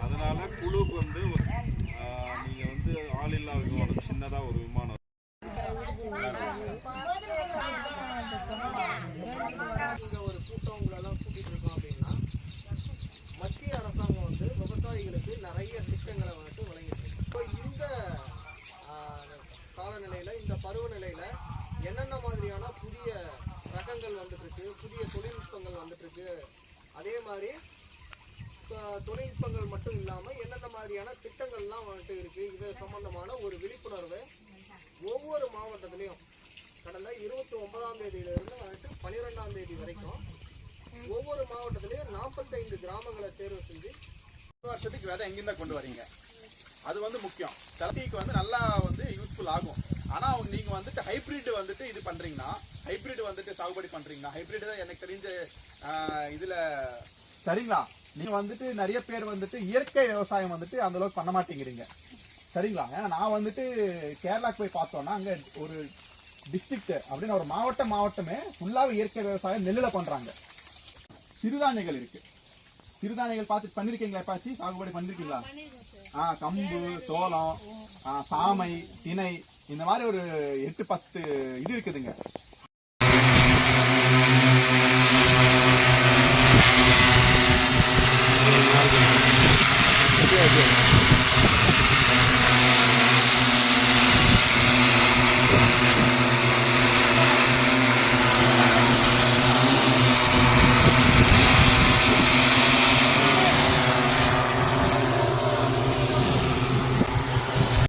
அதனால குழுக்கு வந்து நீங்க வந்து ஆள் இல்லா விமானம் சின்னதா ஒரு விமானம் ஒரு கூட்டம் உங்களெல்லாம் கூட்டிட்டு இருக்கோம் அப்படின்னா மத்திய அரசாங்கம் வந்து விவசாயிகளுக்கு நிறைய திட்டங்களை வந்து வழங்கிட்டு இருக்கு. இந்த காலநிலையில இந்த பருவநிலையில என்னென்ன மாதிரியான புதிய ரகங்கள் வந்துட்டு இருக்கு, புதிய தொழில்நுட்பங்கள் வந்துட்டு இருக்கு, அதே மாதிரி தொழில்நுட்பங்கள் மட்டும் இல்லாம என்னென்ன மாதிரியான திட்டங்கள்லாம் வந்துட்டு இருக்கு, இது சம்பந்தமான ஒரு விழிப்புணர்வை ஒவ்வொரு மாவட்டத்திலையும் கடந்த 29ஆம் தேதியிலிருந்து வந்துட்டு 12ஆம் தேதி வரைக்கும் ஒவ்வொரு மாவட்டத்திலையும் 45 கிராமங்களை தேர்வு செஞ்சு வருஷத்துக்கு விதை எங்கிருந்தா கொண்டு வரீங்க, அது வந்து முக்கியம். தலைக்கு வந்து நல்லா வந்து யூஸ்ஃபுல் ஆகும். ஆனா நீங்க வந்துட்டு ஹைபிரிட் வந்துட்டு இது பண்றீங்கன்னா, ஹைபிரிட் வந்துட்டு சாகுபடி பண்றீங்கன்னா, ஹைபிரிட் தான் எனக்கு தெரிஞ்ச இதுல சரிங்களா. நீங்க வந்துட்டு நிறைய பேர் வந்துட்டு இயற்கை விவசாயம் வந்துட்டு அந்த அளவுக்கு பண்ண மாட்டேங்கிறீங்க சரிங்களா. ஏன்னா நான் வந்துட்டு கேரளாக்கு போய் பார்த்தோம்னா அங்க ஒரு டிஸ்ட்ரிக்ட் அப்படின்னு ஒரு மாவட்டமே ஃபுல்லாவே இயற்கை விவசாயம் நெல்லுல பண்றாங்க. சிறுதானியங்கள் இருக்கு. சிறுதானியங்கள் பார்த்து பண்ணிருக்கீங்களா? எப்பாச்சி சாகுபடி பண்ணிருக்கீங்களா? கம்பு, சோளம், சாமை, திணை, இந்த மாதிரி ஒரு 8-10 இது இருக்குதுங்க.